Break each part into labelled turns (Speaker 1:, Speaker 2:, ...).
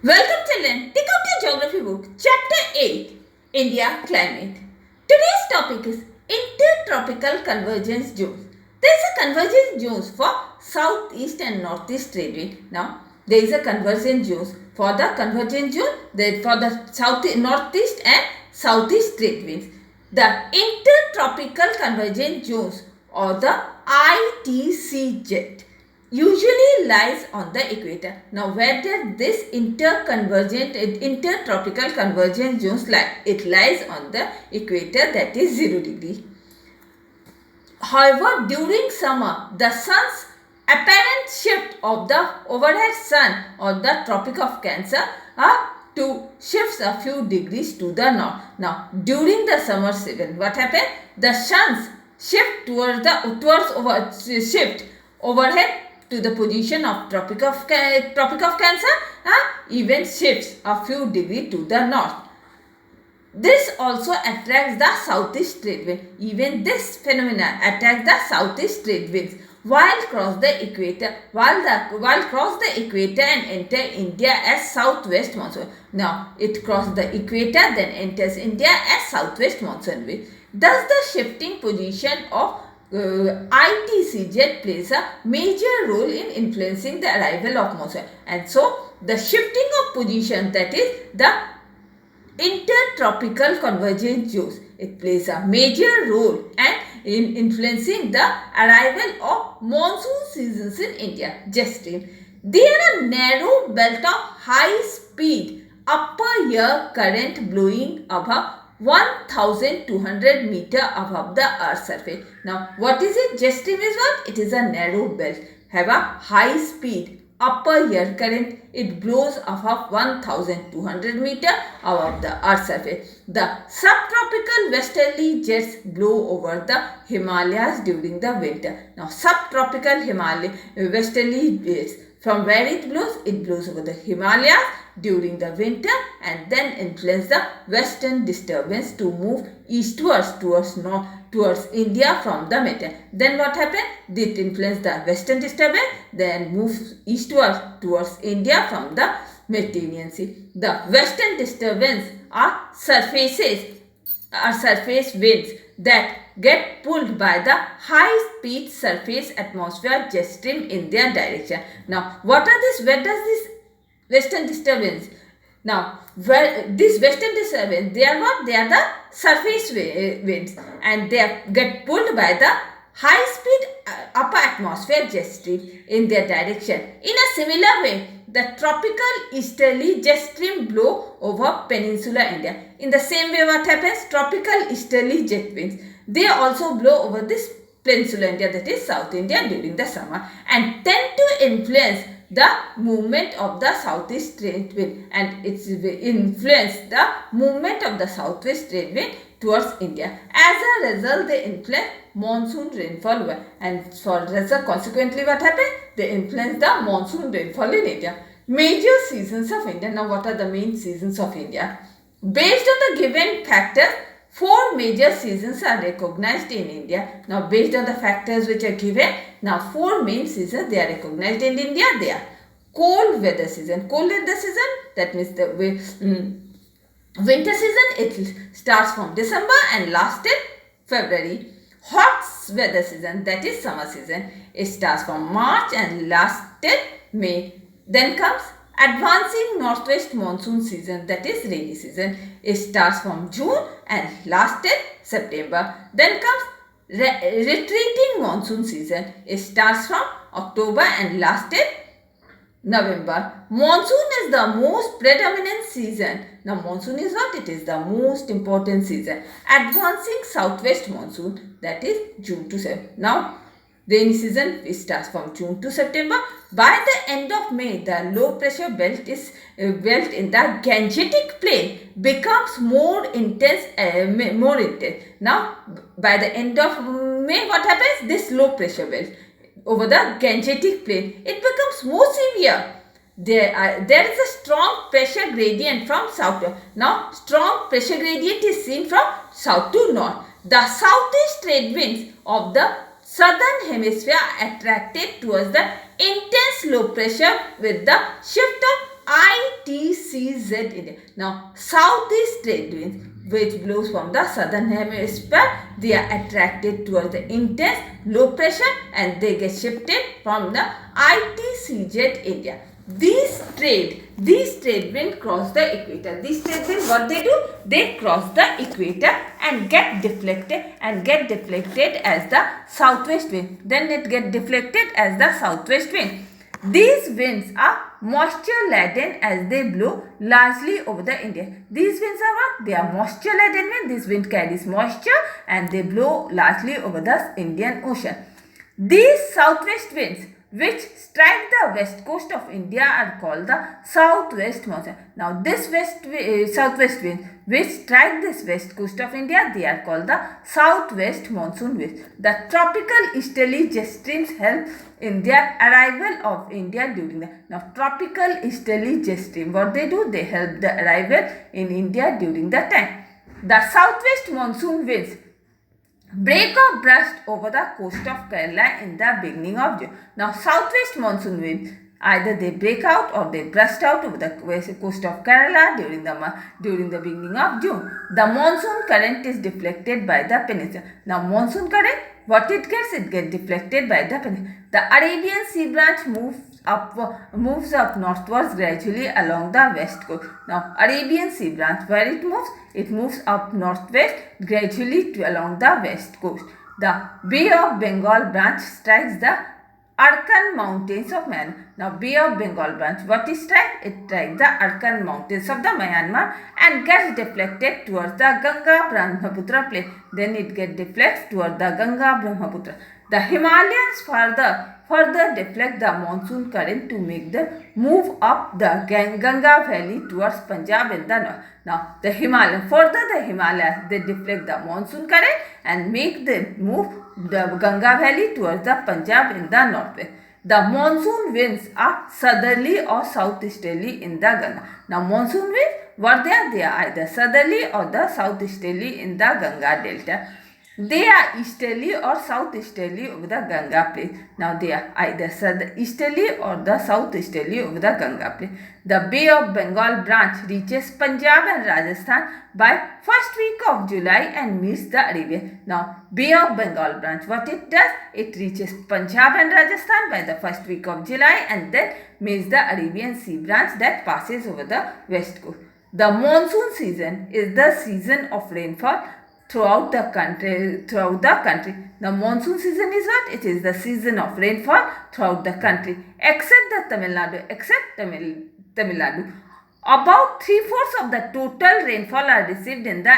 Speaker 1: Welcome children, take out your geography book, chapter 8, India Climate. Today's topic is Intertropical Convergence Zones. There is a convergence zones for southeast and northeast trade wind. Now, there is a convergence zones for the convergence zone, for the northeast and southeast trade winds. The Intertropical Convergence Zones or the ITCZ usually lies on the equator. Now, where does this intertropical convergence zones lie? It lies on the equator, that is 0 degree. However, during summer, the sun's apparent shift of the overhead sun or the Tropic of Cancer to shifts a few degrees to the north. Now, during the summer season, what happened? The sun's shift shift overhead to the position of Tropic of Cancer even shifts a few degrees to the north. This also attracts the southeast trade wind. Even this phenomenon attracts the southeast trade winds while cross the equator and enter India as southwest monsoon. Now it crosses the equator, then enters India as southwest monsoon wind. Thus the shifting position of ITCZ plays a major role in influencing the arrival of monsoon, and so the shifting of position, that is the intertropical convergence zones, it plays a major role and in influencing the arrival of monsoon seasons in India. There are a narrow belt of high speed upper air current blowing above 1200 meter above the earth's surface. Now, what is it? Jet stream is what? It is a narrow belt, have a high speed upper air current. It blows above 1200 meter above the earth's surface. The subtropical westerly jets blow over the Himalayas during the winter. Now, subtropical westerly jets, from where it blows over the Himalayas during the winter and then influence the western disturbance to move eastwards towards India from the Mediterranean. Then what happened? It influenced the western disturbance, then moves eastwards towards India from the Mediterranean Sea. The western disturbance are surface winds that get pulled by the high-speed surface atmosphere jet stream in their direction. Now, where does this western disturbance? Now, this western disturbance, they are what? They are the surface winds, and they get pulled by the high-speed upper atmosphere jet stream in their direction. In a similar way, the tropical easterly jet stream blow over peninsular India. In the same way, what happens? Tropical easterly jet winds, they also blow over this peninsular India, that is South India, during the summer and tend to influence the movement of the southeast trade wind, and it's influence the movement of the southwest trade wind towards India. As a result, they influence monsoon rainfall, and consequently what happened? They influence the monsoon rainfall in India. Major seasons of India. Now, what are the main seasons of India? Based on the given factors, 4 major seasons are recognized in India. Now, based on the factors which are given, now 4 main seasons they are recognized in India. They are cold weather season. Cold weather season, that means the winter season, it starts from December and lasts till February. Hot weather season, that is summer season, it starts from March and lasts till May. Then comes advancing northwest monsoon season, that is rainy season. It starts from June and lasts till September. Then comes retreating monsoon season. It starts from October and lasts till November. Monsoon is the most predominant season. Now, monsoon is what? It is the most important season. Advancing southwest monsoon, that is June to September. Now, rainy season, it starts from June to September. By the end of May, the low pressure belt in the Gangetic plain becomes more intense. Now, by the end of May, what happens? This low pressure belt over the Gangetic plain, it becomes more severe. There is a strong pressure gradient from south to. Now, strong pressure gradient is seen from south to north. The southeast trade winds of the southern hemisphere attracted towards the intense low pressure with the shift of ITC SEZ India. Now, southeast trade winds which blows from the southern hemisphere, they are attracted towards the intense low pressure and they get shifted from the ITCZ area. These trade wind cross the equator. These trade winds, what they do? They cross the equator and get deflected as the southwest wind. Then it get deflected as the southwest wind. These winds are moisture laden as they blow largely over the India. These winds are what? They are moisture laden wind. This wind carries moisture and they blow largely over the Indian Ocean. These southwest winds which strike the west coast of India are called the southwest monsoon. Now this southwest wind which strike this west coast of India, they are called the southwest monsoon winds. The tropical easterly jet streams help in their arrival of India during the tropical easterly jet stream. What they do? They help the arrival in India during the time. The southwest monsoon winds break or burst over the coast of Kerala in the beginning of June. Now, southwest monsoon winds either they break out or they burst out over the coast of Kerala during the beginning of June. The monsoon current is deflected by the peninsula. Now, monsoon current, what it gets? It gets deflected by the peninsula. The Arabian Sea branch moves up northwards gradually along the west coast. Now, Arabian Sea branch, where it moves? It moves up northwest gradually along the west coast. The Bay of Bengal branch strikes the Arakan mountains of Myanmar. Now, Bay of Bengal branch, what it strikes? It strikes the Arakan mountains of the Myanmar and gets deflected towards the Ganga-Brahmaputra plain. Then it gets deflected towards the Ganga-Brahmaputra. The Himalayas further deflect the monsoon current to make them move up the Ganga valley towards Punjab in the north. Now, the Himalayas, they deflect the monsoon current and make them move the Ganga valley towards the Punjab in the northwest. The monsoon winds are southerly or southeasterly in the Ganga. Now, monsoon winds, what they are? They are either southerly or the southeasterly in the Ganga delta. They are easterly or southeasterly over the Ganga plain. Now they are either easterly or the southeasterly over the Ganga plain. The Bay of Bengal branch reaches Punjab and Rajasthan by first week of July and meets the Arabian. Now Bay of Bengal branch, what it does? It reaches Punjab and Rajasthan by the first week of July and then meets the Arabian Sea branch that passes over the west coast. The monsoon season is the season of rainfall throughout the country. The monsoon season is what? It is the season of rainfall throughout the country except Tamil Nadu. About 3/4 of the total rainfall are received in the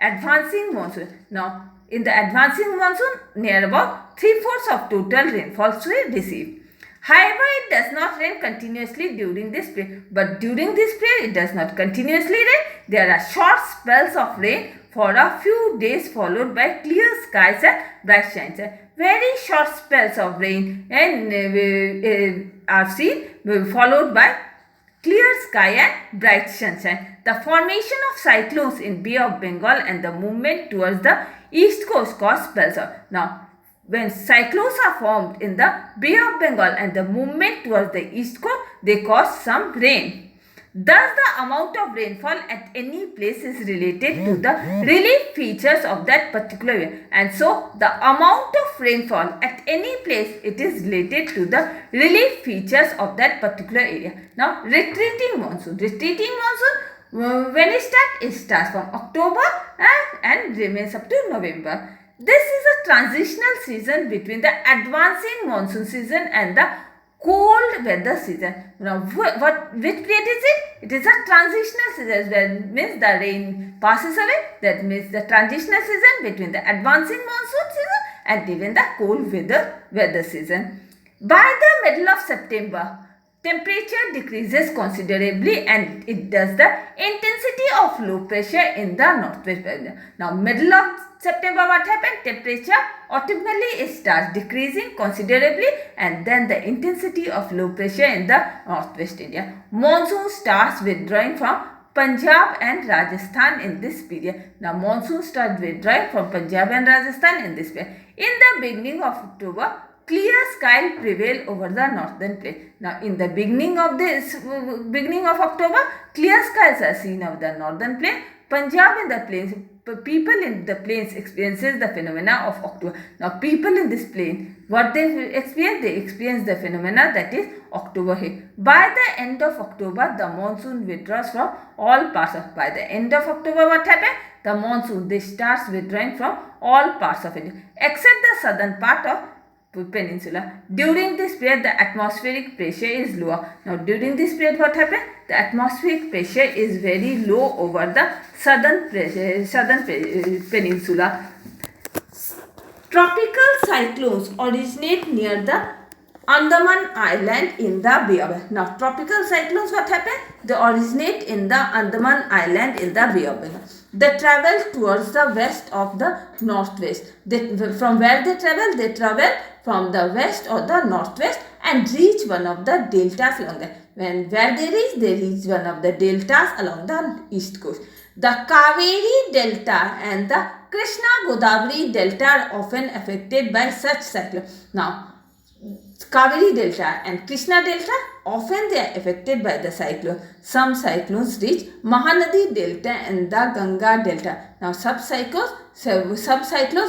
Speaker 1: advancing monsoon. Now, in the advancing monsoon, near about 3/4 of total rainfalls were received. However, it does not rain continuously during this period. But during this period, it does not continuously rain. There are short spells of rain for a few days followed by clear skies and bright shines. Very short spells of rain are seen followed by clear sky and bright sunshine. The formation of cyclones in Bay of Bengal and the movement towards the east coast cause spells of. Now, when cyclones are formed in the Bay of Bengal and the movement towards the east coast, they cause some rain. Thus, the amount of rainfall at any place is related to the relief features of that particular area. And so, the amount of rainfall at any place, it is related to the relief features of that particular area. Now, retreating monsoon. When it starts from October and remains up to November. This is a transitional season between the advancing monsoon season and the cold weather season. Now, which period is it? It is a transitional season. That means the rain passes away. That means the transitional season between the advancing monsoon season and even the cold weather season. By the middle of September, temperature decreases considerably and it does the intensity of low pressure in the northwest. Now, middle of September, what happened? Temperature automatically starts decreasing considerably and then the intensity of low pressure in the northwest India. Monsoon starts withdrawing from Punjab and Rajasthan in this period. Now, monsoon starts withdrawing from Punjab and Rajasthan in this period. In the beginning of October, clear sky prevail over the northern plain. Now, in the beginning of October, clear skies are seen over the northern plain. Punjab in the plains, people in the plains experiences the phenomena of October. Now, people in this plain, what they experience? They experience the phenomena that is October heat. By the end of October, the monsoon withdraws from all parts of. By the end of October, what happened? The monsoon, they starts withdrawing from all parts of India, except the southern part of peninsula. During this period, the atmospheric pressure is lower. Now, during this period, what happened? The atmospheric pressure is very low over the southern peninsula. Tropical cyclones originate near the Andaman Island in the Bay of Bengal. Now, tropical cyclones, what happen? They originate in the Andaman Island in the Bay of Bengal. They travel towards the west of the northwest. From where they travel? They travel from the west or the northwest and reach one of the deltas along the. Where they reach one of the deltas along the east coast. The Kaveri Delta and the Krishna Godavari Delta are often affected by such cyclones. Now, Kaveri Delta and Krishna Delta, often they are affected by the cyclone. Some cyclones reach Mahanadi Delta and the Ganga Delta. Now, subcyclones,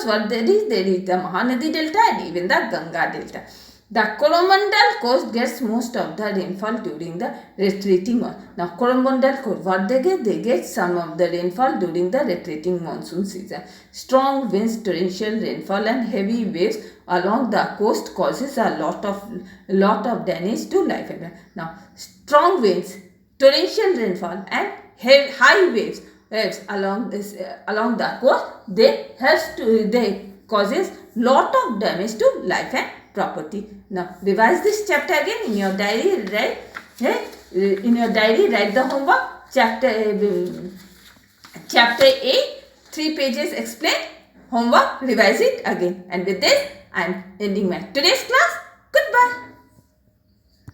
Speaker 1: what they reach? They reach the Mahanadi Delta and even the Ganga Delta. The Coromandel coast gets most of the rainfall during the retreating monsoon. Now, Coromandel coast, what they get? They get some of the rainfall during the retreating monsoon season. Strong winds, torrential rainfall and heavy waves along the coast causes a lot of damage to life. Now, strong winds, torrential rainfall and high waves along the coast, they causes lot of damage to life and property. Now, revise this chapter again in your diary. Write the homework. Chapter A, 3 pages explained. Homework, revise it again. And with this, I am ending my today's class.